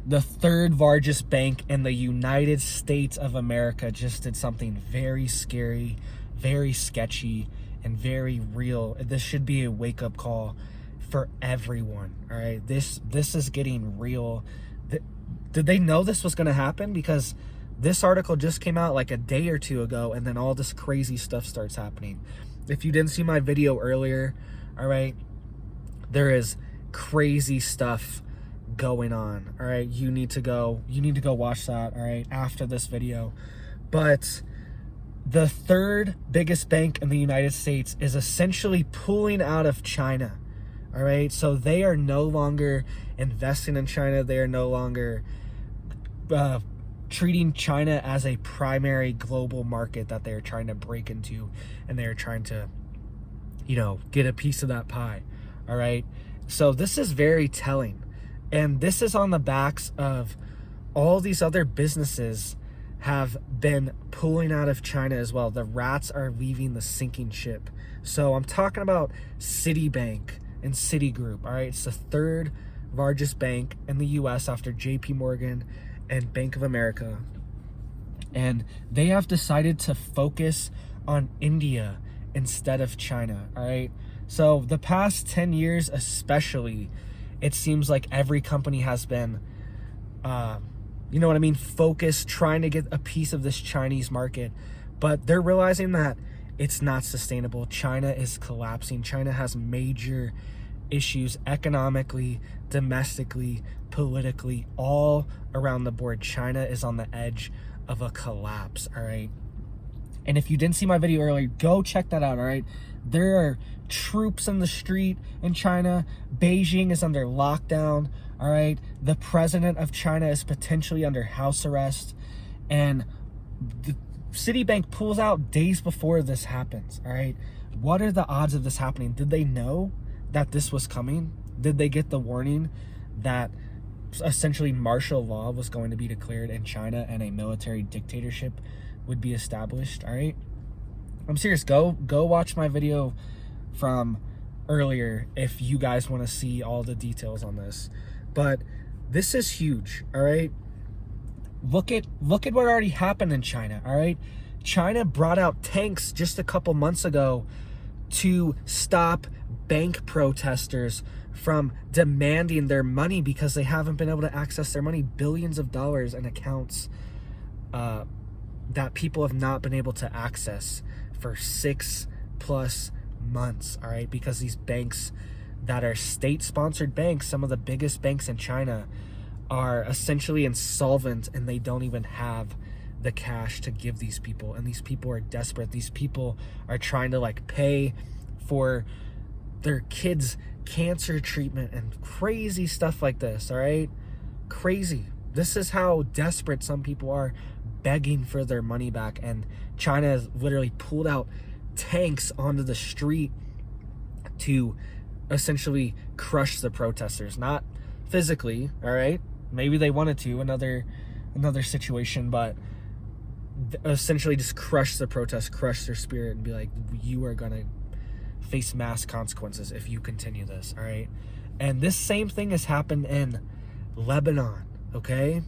the third largest bank in the United States of America just did something very scary, very sketchy, and very real. This should be a wake-up call for everyone, all right? This is getting real. Did they know this was going to happen? Because this article just came out like a day or two ago, and then all this crazy stuff starts happening. If you didn't see my video earlier, all right, there is crazy stuff going on, all right? You need to go watch that, all right, after this video. But the third biggest bank in the United States is essentially pulling out of China, all right? So they are no longer investing in China. They are no longer treating China as a primary global market that they're trying to break into, and they're trying to, get a piece of that pie, all right? So this is very telling. And this is on the backs of all these other businesses have been pulling out of China as well. The rats are leaving the sinking ship. So I'm talking about Citibank and Citigroup, all right? It's the third largest bank in the US after JP Morgan and Bank of America. And they have decided to focus on India instead of China, all right? So the past 10 years especially, it seems like every company has been, focused, trying to get a piece of this Chinese market. But they're realizing that it's not sustainable. China is collapsing. China has major issues economically, domestically, politically, all around the board. China is on the edge of a collapse, all right? And if you didn't see my video earlier, go check that out, all right? There are troops in the street in China. Beijing is under lockdown, all right? The president of China is potentially under house arrest. And the Citibank pulls out days before this happens, all right? What are the odds of this happening? Did they know that this was coming? Did they get the warning that essentially martial law was going to be declared in China and a military dictatorship would be established, all right? I'm serious. Go watch my video from earlier if you guys want to see all the details on this. But this is huge, all right? Look at what already happened in China, all right? China brought out tanks just a couple months ago to stop bank protesters from demanding their money because they haven't been able to access their money. Billions of dollars in accounts that people have not been able to access for 6+ months, all right? Because these banks that are state-sponsored banks, some of the biggest banks in China, are essentially insolvent, and they don't even have the cash to give these people. And these people are desperate. These people are trying to pay for their kids' cancer treatment and crazy stuff like this, all right? Crazy. This is how desperate some people are, begging for their money back. And China has literally pulled out tanks onto the street to essentially crush the protesters. Not physically, all right? Maybe they wanted to, another situation, but essentially just crush the protest, crush their spirit, and be like, you are gonna face mass consequences if you continue this, all right? And this same thing has happened in Lebanon, okay?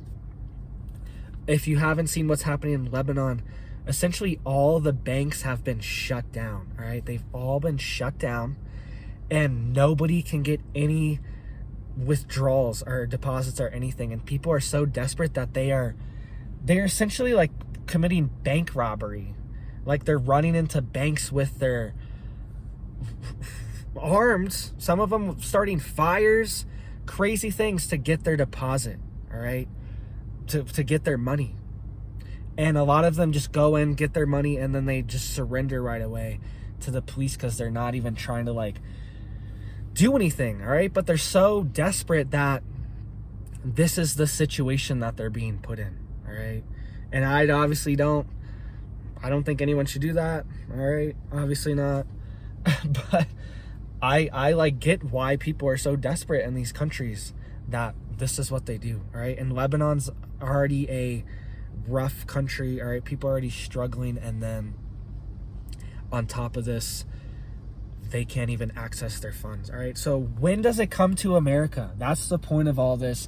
If you haven't seen what's happening in Lebanon, essentially all the banks have been shut down, all right? They've all been shut down, and nobody can get any withdrawals or deposits or anything. And people are so desperate that they're essentially committing bank robbery. They're running into banks with their arms, some of them starting fires, crazy things to get their deposit, all right? To get their money. And a lot of them just go in, get their money, and then they just surrender right away to the police because they're not even trying to do anything, all right? But they're so desperate that this is the situation that they're being put in, all right? And I don't think anyone should do that, all right? Obviously not. But I get why people are so desperate in these countries that this is what they do, all right? And Lebanon's already a rough country, all right? People are already struggling, and then on top of this, they can't even access their funds, all right? So when does it come to America? That's the point of all this.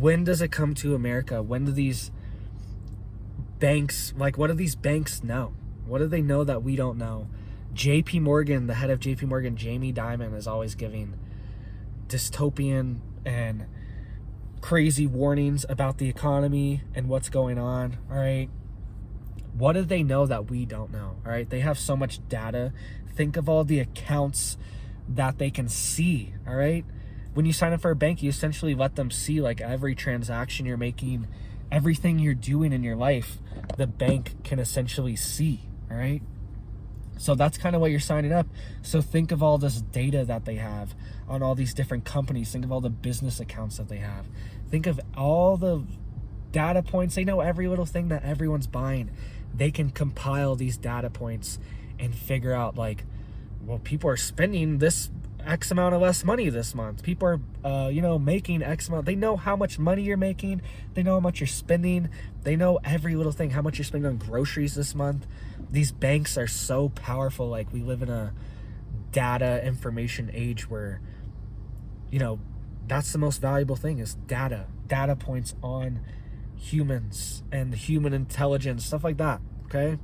when does it come to America? When do these banks, like, what do these banks know? What do they know that we don't know? JP Morgan, the head of JP Morgan, Jamie Dimon, is always giving dystopian and crazy warnings about the economy and what's going on. All right, what do they know that we don't know? All right, they have so much data. Think of all the accounts that they can see. All right, when you sign up for a bank, you essentially let them see like every transaction you're making, everything you're doing in your life, the bank can essentially see. All right, so that's kind of what you're signing up. So think of all this data that they have on all these different companies. Think of all the business accounts that they have. Think of all the data points. They know every little thing that everyone's buying. They can compile these data points and figure out like, well, people are spending this X amount of less money this month. People are, making X amount. They know how much money you're making. They know how much you're spending. They know every little thing, how much you're spending on groceries this month. These banks are so powerful. Like, we live in a data information age where, that's the most valuable thing is data points on humans and human intelligence, stuff like that. Okay.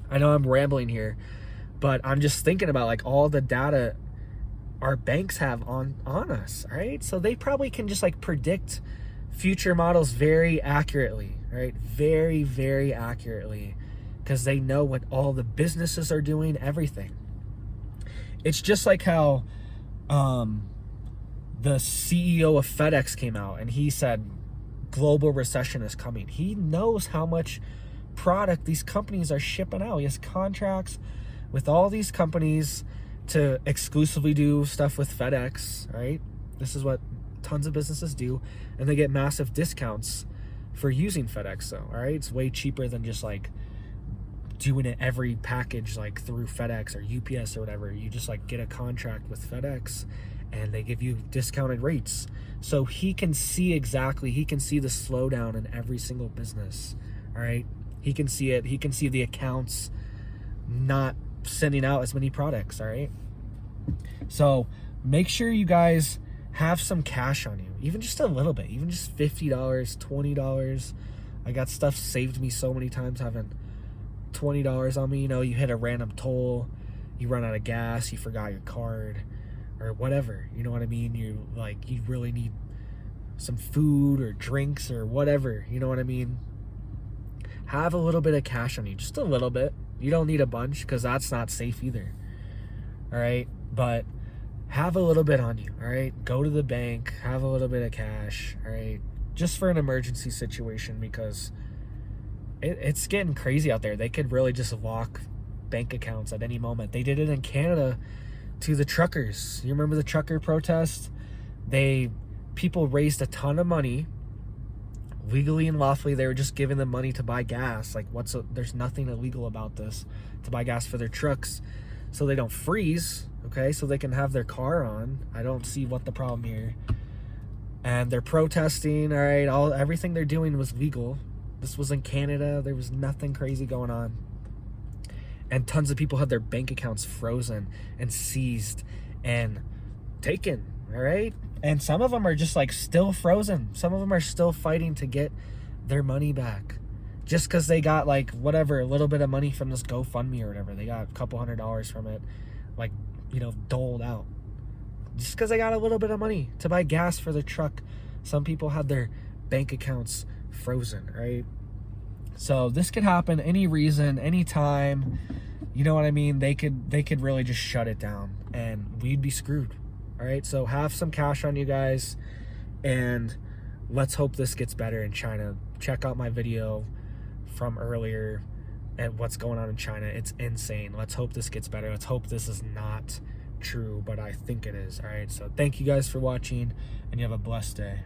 I know I'm rambling here, but I'm just thinking about like all the data our banks have on us, right? So they probably can just like predict future models very accurately, right? Very, very accurately, because they know what all the businesses are doing, everything. It's just like how the CEO of FedEx came out and he said global recession is coming. He knows how much product these companies are shipping out. He has contracts with all these companies to exclusively do stuff with FedEx, right? This is what tons of businesses do, and they get massive discounts for using FedEx though, all right? It's way cheaper than just like doing it every package like through FedEx or UPS or whatever. You just like get a contract with FedEx and they give you discounted rates. So he can see the slowdown in every single business, all right? He can see it. He can see the accounts not sending out as many products, all right? So make sure you guys have some cash on you, even just a little bit, even just $50, $20. I got stuff saved me so many times having $20 on me. You hit a random toll, you run out of gas, you forgot your card or whatever, you know what I mean? You really need some food or drinks or whatever, you know what I mean? Have a little bit of cash on you, just a little bit. You don't need a bunch because that's not safe either, all right? But have a little bit on you, all right? Go to the bank, have a little bit of cash, all right? Just for an emergency situation, because it's getting crazy out there. They could really just lock bank accounts at any moment. They did it in Canada to the truckers. You remember the trucker protest? People raised a ton of money legally and lawfully. They were just giving them money to buy gas. Like, there's nothing illegal about this, to buy gas for their trucks so they don't freeze, okay? So they can have their car on. I don't see what the problem here. And they're protesting, all right? Everything they're doing was legal. This was in Canada. There was nothing crazy going on. And tons of people had their bank accounts frozen and seized and taken, all right? And some of them are just like still frozen. Some of them are still fighting to get their money back just because they got like whatever, a little bit of money from this GoFundMe or whatever. They got a couple $100 from it, like, doled out. Just because they got a little bit of money to buy gas for their truck. Some people had their bank accounts frozen, right? So this could happen any reason, anytime. You know what I mean? They could really just shut it down and we'd be screwed. All right, so have some cash on you guys, and let's hope this gets better in China. Check out my video from earlier at what's going on in China. It's insane. Let's hope this gets better. Let's hope this is not true, but I think it is. All right, so thank you guys for watching, and you have a blessed day.